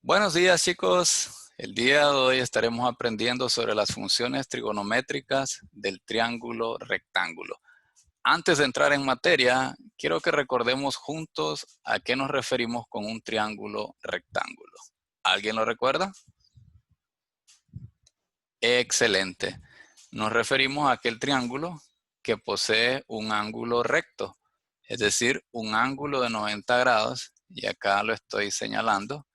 Buenos días, chicos. El día de hoy estaremos aprendiendo sobre las funciones trigonométricas del triángulo rectángulo. Antes de entrar en materia, quiero que recordemos juntos a qué nos referimos con un triángulo rectángulo. ¿Alguien lo recuerda? Excelente. Nos referimos a aquel triángulo que posee un ángulo recto, es decir, un ángulo de 90 grados, y acá lo estoy señalando.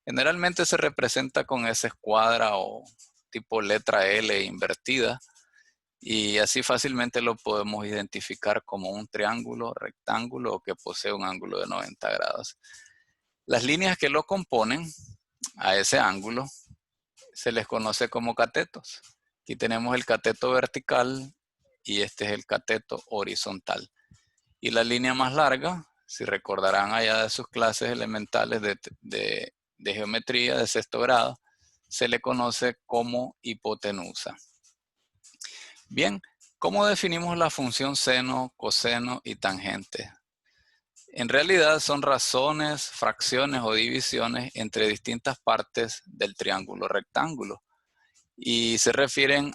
Generalmente se representa con esa escuadra o tipo letra L invertida, y así fácilmente lo podemos identificar como un triángulo rectángulo que posee un ángulo de 90 grados. Las líneas que lo componen a ese ángulo se les conoce como catetos. Aquí tenemos el cateto vertical y este es el cateto horizontal. Y la línea más larga, si recordarán allá de sus clases elementales de geometría de sexto grado, se le conoce como hipotenusa. Bien, ¿cómo definimos la función seno, coseno y tangente? En realidad son razones, fracciones o divisiones entre distintas partes del triángulo rectángulo y se refieren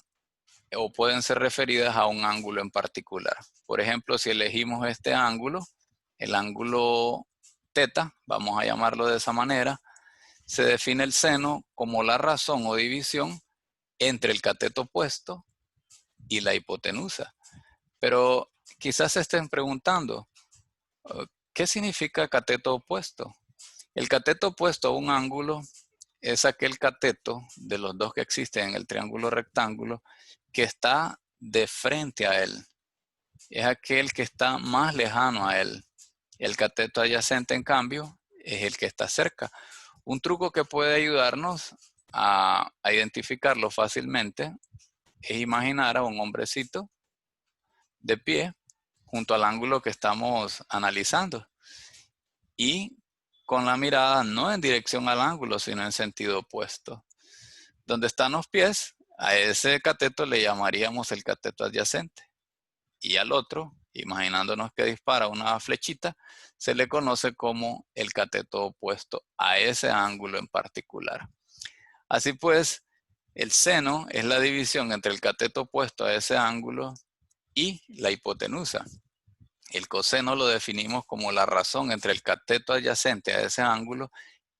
o pueden ser referidas a un ángulo en particular. Por ejemplo, si elegimos este ángulo, el ángulo teta, vamos a llamarlo de esa manera, se define el seno como la razón o división entre el cateto opuesto y la hipotenusa. Pero quizás se estén preguntando, ¿qué significa cateto opuesto? El cateto opuesto a un ángulo es aquel cateto de los dos que existen en el triángulo rectángulo que está de frente a él. Es aquel que está más lejano a él. El cateto adyacente, en cambio, es el que está cerca. Un truco que puede ayudarnos a identificarlo fácilmente es imaginar a un hombrecito de pie junto al ángulo que estamos analizando y con la mirada no en dirección al ángulo, sino en sentido opuesto. Donde están los pies, a ese cateto le llamaríamos el cateto adyacente. Y al otro, imaginándonos que dispara una flechita, se le conoce como el cateto opuesto a ese ángulo en particular. Así pues, el seno es la división entre el cateto opuesto a ese ángulo y la hipotenusa. El coseno lo definimos como la razón entre el cateto adyacente a ese ángulo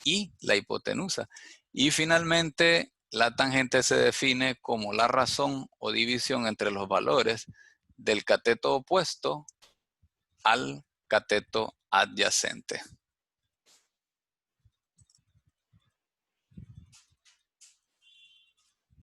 y la hipotenusa. Y finalmente, la tangente se define como la razón o división entre los valores del cateto opuesto al cateto adyacente.